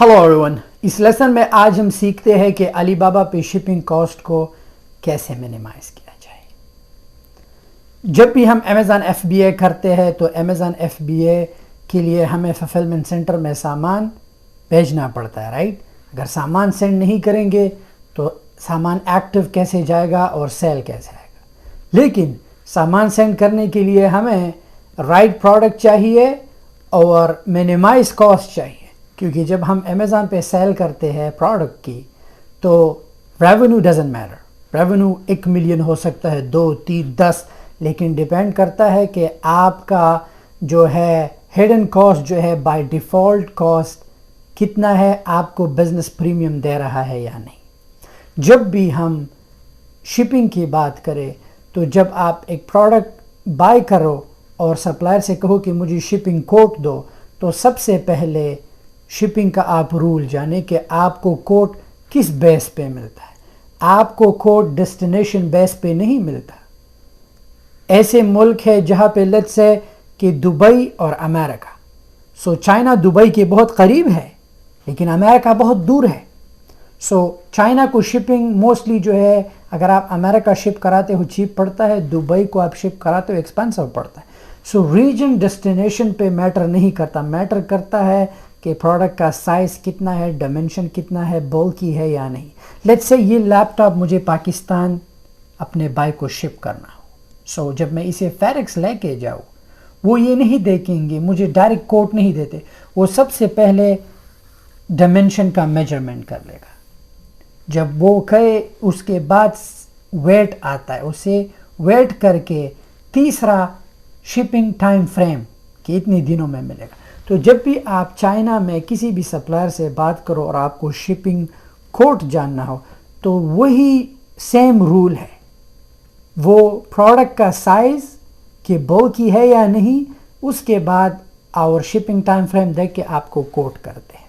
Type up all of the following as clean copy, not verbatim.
Hello everyone, इस lesson में आज हम सीखते हैं कि अली बाबा पे शिपिंग कॉस्ट को कैसे मिनिमाइज किया जाए। जब भी हम अमेज़न FBA करते हैं तो अमेज़न FBA के लिए हमें फुलफिलमेंट सेंटर में सामान भेजना पड़ता है, राइट। अगर सामान सेंड नहीं करेंगे तो सामान एक्टिव कैसे जाएगा और सेल कैसे आएगा। लेकिन सामान सेंड करने के लिए हमें राइट प्रोडक्ट चाहिए और मिनिमाइज कॉस्ट चाहिए, क्योंकि जब हम अमेज़न पे सेल करते हैं प्रोडक्ट की तो revenue doesn't matter. Revenue 1 million हो सकता है, 2, 3, 10, लेकिन डिपेंड करता है कि आपका जो है हिडन कॉस्ट जो है बाय डिफ़ॉल्ट कॉस्ट कितना है, आपको बिजनेस प्रीमियम दे रहा है या नहीं। जब भी हम शिपिंग की बात करें तो जब आप एक प्रोडक्ट बाय करो और सप्लायर से कहो कि मुझे शिपिंग कोट दो, तो सबसे पहले शिपिंग का आप रूल जाने कि आपको कोट किस बेस पे मिलता है। आपको कोट डेस्टिनेशन बेस पे नहीं मिलता। ऐसे मुल्क है जहाँ पे लेट्स से कि दुबई और अमेरिका, सो चाइना दुबई के बहुत करीब है लेकिन अमेरिका बहुत दूर है। सो चाइना को शिपिंग मोस्टली जो है, अगर आप अमेरिका शिप कराते हो चीप पड़ता है, दुबई को आप शिप कराते हो एक्सपेंसिव पड़ता है। सो रीजन डेस्टिनेशन पे मैटर नहीं करता, मैटर करता है कि प्रोडक्ट का साइज़ कितना है, डायमेंशन कितना है, बल्की है या नहीं। लेट्स से ये लैपटॉप मुझे पाकिस्तान अपने बाइक को शिप करना हो, सो जब मैं इसे फेडेक्स लेके जाऊँ वो ये नहीं देखेंगे, मुझे डायरेक्ट कोड नहीं देते। वो सबसे पहले डायमेंशन का मेजरमेंट कर लेगा। जब वो कहे उसके बाद वेट आता है, उसे वेट करके तीसरा शिपिंग टाइम फ्रेम कि इतने दिनों में मिलेगा। तो जब भी आप चाइना में किसी भी सप्लायर से बात करो और आपको शिपिंग कोट जानना हो तो वही सेम रूल है। वो प्रोडक्ट का साइज़ कि बल्की है या नहीं, उसके बाद और शिपिंग टाइम फ्रेम देख के आपको कोट करते हैं।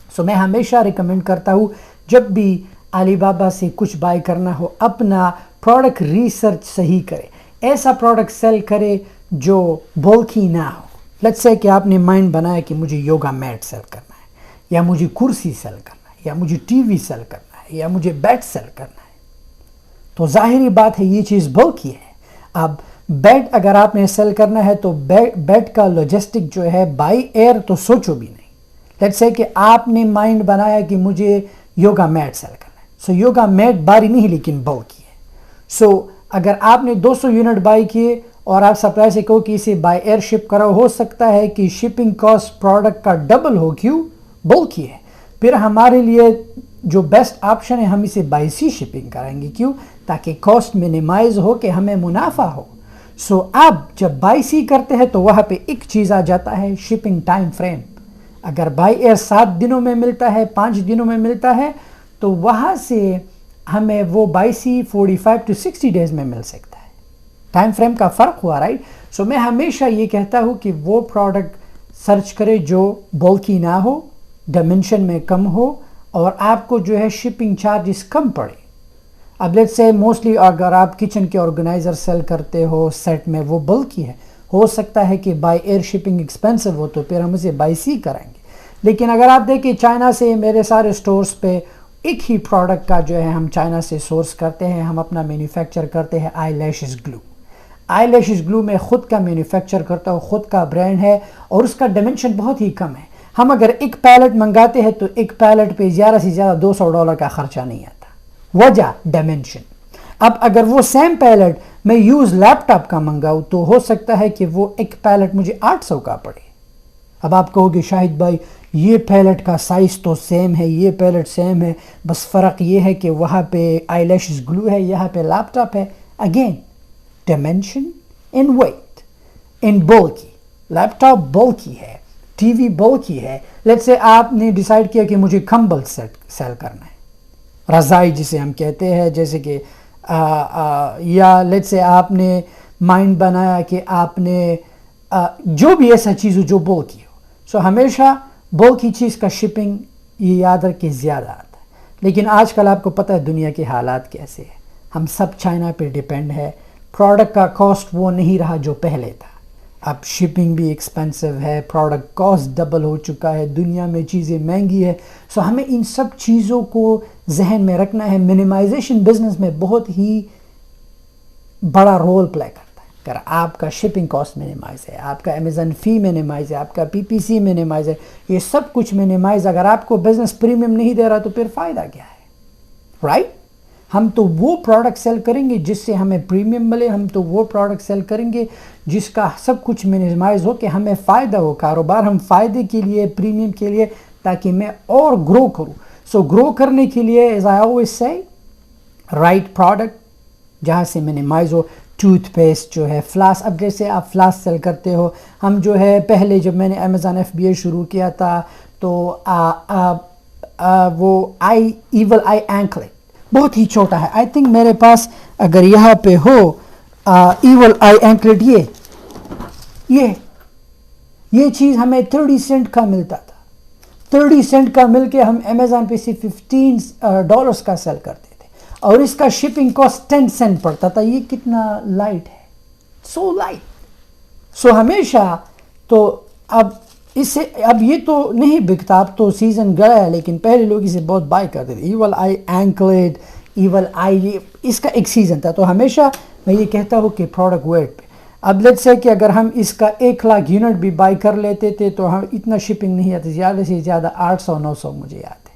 सो मैं हमेशा रिकमेंड करता हूँ जब भी अली बाबा से कुछ बाय करना हो, अपना प्रोडक्ट रिसर्च सही करे। ऐसा प्रोडक्ट सेल करे जो बल्की ना हो। लेट्स से कि आपने माइंड बनाया कि मुझे योगा मैट सेल करना है, या मुझे कुर्सी सेल करना है, या मुझे टीवी सेल करना है, या मुझे बेड सेल करना है, तो जाहिरी बात है ये चीज़ बल्की है। अब बेड अगर आपने सेल करना है तो बेड का लॉजिस्टिक जो है बाई एयर तो सोचो भी नहीं। लेट्स से कि आपने माइंड बनाया कि मुझे योगा मैट सेल करना है, सो योगा मैट बारी नहीं लेकिन बल्की है। सो अगर आपने 200 यूनिट बाई किए और आप सप्लायर से कहो कि इसे बाय एयर शिप करो, हो सकता है कि शिपिंग कॉस्ट प्रोडक्ट का डबल हो, क्यों, बल्की है। फिर हमारे लिए जो बेस्ट ऑप्शन है हम इसे बाय सी शिपिंग कराएंगे, क्यों, ताकि कॉस्ट मिनिमाइज हो कि हमें मुनाफा हो। सो अब जब बाय सी करते हैं तो वहाँ पे एक चीज़ आ जाता है शिपिंग टाइम फ्रेम। अगर बाय एयर 7 दिनों में मिलता है, 5 दिनों में मिलता है, तो वहाँ से हमें वो बाय सी 45 to 60 डेज में मिल सकता है। टाइम फ्रेम का फ़र्क हुआ, राइट। सो मैं हमेशा ये कहता हूँ कि वो प्रोडक्ट सर्च करे जो बल्की ना हो, डायमेंशन में कम हो और आपको जो है शिपिंग चार्जेस कम पड़े। अब लेट्स से मोस्टली अगर आप किचन के ऑर्गेनाइज़र सेल करते हो सेट में, वो बल्की है, हो सकता है कि बाय एयर शिपिंग एक्सपेंसिव हो, तो फिर हम उसे बाय सी कराएंगे। लेकिन अगर आप देखें चाइना से मेरे सारे स्टोर्स पे एक ही प्रोडक्ट का जो है हम चाइना से सोर्स करते हैं, हम अपना मैन्युफैक्चर करते हैं eye lashes glue. Eye lashes glue में ख़ुद का मैन्युफैक्चर करता हूँ, ख़ुद का ब्रांड है और उसका डायमेंशन बहुत ही कम है। हम अगर एक पैलेट मंगाते हैं तो एक पैलेट पे ज़्यादा से ज़्यादा $200 का खर्चा नहीं आता, वजह डायमेंशन। अब अगर वो सेम पैलेट मैं यूज़ लैपटॉप का मंगाऊँ तो हो सकता है कि वो एक पैलेट मुझे 800 का पड़े। अब आप कहोगे शाहिद भाई ये पैलेट का साइज़ तो सेम है, ये पैलेट सेम है, बस फ़र्क ये है कि वहाँ पे आई लैशेस ग्लू है, यहाँ पे लैपटॉप है। Again dimension in weight in bulky, laptop bulky है, टीवी बल्की है। लेट्स से आपने डिसाइड किया कि मुझे कंबल सेल करना है, रज़ाई जिसे हम कहते हैं, जैसे कि या लेट्स से आपने माइंड बनाया कि आपने जो भी ऐसा चीज़ हो जो बल्की हो। सो हमेशा बल्की चीज़ का शिपिंग ये याद रख के ज़्यादा आता है। लेकिन आजकल आपको पता है दुनिया के हालात कैसे हैं, हम सब चाइना पे डिपेंड है। प्रोडक्ट का कॉस्ट वो नहीं रहा जो पहले था। اب شپنگ بھی ایکسپینسو ہے, پروڈکٹ کاسٹ ڈبل ہو چکا ہے, دنیا میں چیزیں مہنگی ہے. سو ہمیں ان سب چیزوں کو ذہن میں رکھنا ہے. منیمائزیشن بزنس میں بہت ہی بڑا رول پلے کرتا ہے. اگر آپ کا شپنگ کاسٹ منیمائز ہے, آپ کا امیزون فی منیمائز ہے, آپ کا پی پی سی منیمائز ہے, یہ سب کچھ منیمائز, اگر آپ کو بزنس پریمیم نہیں دے رہا تو پھر فائدہ کیا ہے, رائٹ؟ ہم تو وہ پروڈکٹ سیل کریں گے جس سے ہمیں پریمیم ملے, ہم تو وہ پروڈکٹ سیل کریں گے جس کا سب کچھ منیمائز ہو کہ ہمیں فائدہ ہو. کاروبار ہم فائدے کے لیے, پریمیم کے لیے, تاکہ میں اور گرو کروں. سو گرو کرنے کے لیے as I always say right product جہاں سے منیمائز ہو. ٹوتھ پیسٹ جو ہے, فلاس, اب جیسے آپ فلاس سیل کرتے ہو, ہم جو ہے پہلے جب میں نے امیزون ایف بی اے شروع کیا تھا تو وہ ایول آئی اینکلٹ بہت ہی چھوٹا ہے. آئی تھنک میرے پاس اگر یہاں پہ ہو ایول آئی اینکلٹ, یہ چیز ہمیں 30 سینٹ کا ملتا تھا. 30 سینٹ کا مل کے ہم امیزون پہ صرف $15 کا سیل کرتے تھے, اور اس کا شپنگ کاسٹ 10 سینٹ پڑتا تھا. یہ کتنا لائٹ ہے, سو لائٹ. سو ہمیشہ تو اب یہ تو نہیں بکتا, اب تو سیزن گیا ہے, لیکن پہلے لوگ اسے بہت بائی کرتے تھے. ایول آئی اینکلٹ, ایول آئی, اس کا ایک سیزن تھا. تو ہمیشہ میں یہ کہتا ہوں کہ پروڈکٹ ویٹ پہ. اب لیٹس سے کہ اگر ہم اس کا 1 لاکھ یونٹ بھی بائی کر لیتے تھے تو ہم اتنا شپنگ نہیں آتی, زیادہ سے زیادہ 800-900 مجھے آتے,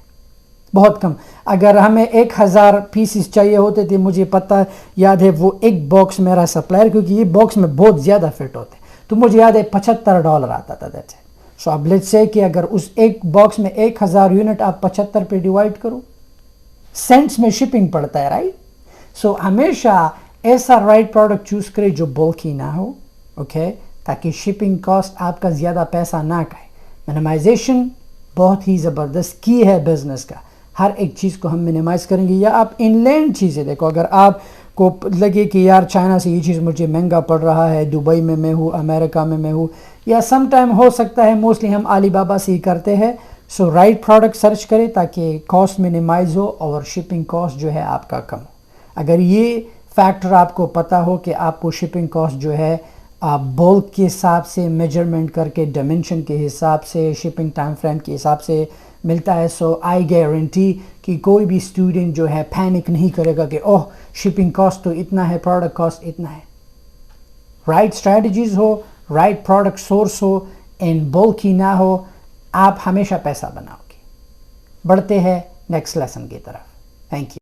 بہت کم. اگر ہمیں 1000 پیسز چاہیے ہوتے تھے, مجھے پتہ یاد ہے وہ ایک باکس میرا سپلائر, کیونکہ یہ باکس میں بہت زیادہ فٹ ہوتے, تو مجھے یاد ہے $75 آتا تھا. That's it. سو اب لیٹس سے کہ اگر اس ایک باکس میں 1000 یونٹ آپ 75 پہ ڈیوائڈ کرو, سینٹس میں شپنگ پڑتا ہے, رائٹ؟ سو ہمیشہ ایسا رائٹ پروڈکٹ چوز کرے جو بلکی نہ ہو, اوکے, تاکہ شپنگ کاسٹ آپ کا زیادہ پیسہ نہ کھائے. منیمائزیشن بہت ہی زبردست کی ہے بزنس کا. ہر ایک چیز کو ہم منیمائز کریں گے. یا آپ ان لینڈ چیزیں دیکھو, اگر آپ کو لگے کہ یار چائنا سے یہ چیز مجھے مہنگا پڑ رہا ہے, دبئی میں ہوں, امریکہ میں ہوں, یا سم ٹائم ہو سکتا ہے, موسٹلی ہم علی بابا سے ہی کرتے ہیں. سو رائٹ پروڈکٹ سرچ کرے تاکہ کاسٹ منیمائز ہو اور شپنگ کاسٹ جو ہے آپ کا کم ہو. اگر یہ فیکٹر آپ کو پتہ ہو کہ آپ کو شپنگ کاسٹ جو ہے بولک کے حساب سے میجرمنٹ کر کے, ڈائمنشن کے حساب سے, شپنگ ٹائم فریم کے حساب سے ملتا ہے, سو آئی گارنٹی کہ کوئی بھی اسٹوڈنٹ جو ہے پینک نہیں کرے گا کہ اوہ شپنگ کاسٹ تو اتنا ہے, پروڈکٹ کاسٹ اتنا ہے. رائٹ اسٹریٹجیز ہو, رائٹ پروڈکٹ سورس ہو, اینڈ بولکی نہ ہو, آپ ہمیشہ پیسہ بناؤ گے. بڑھتے ہیں نیکسٹ لیسن کی طرف. Thank you.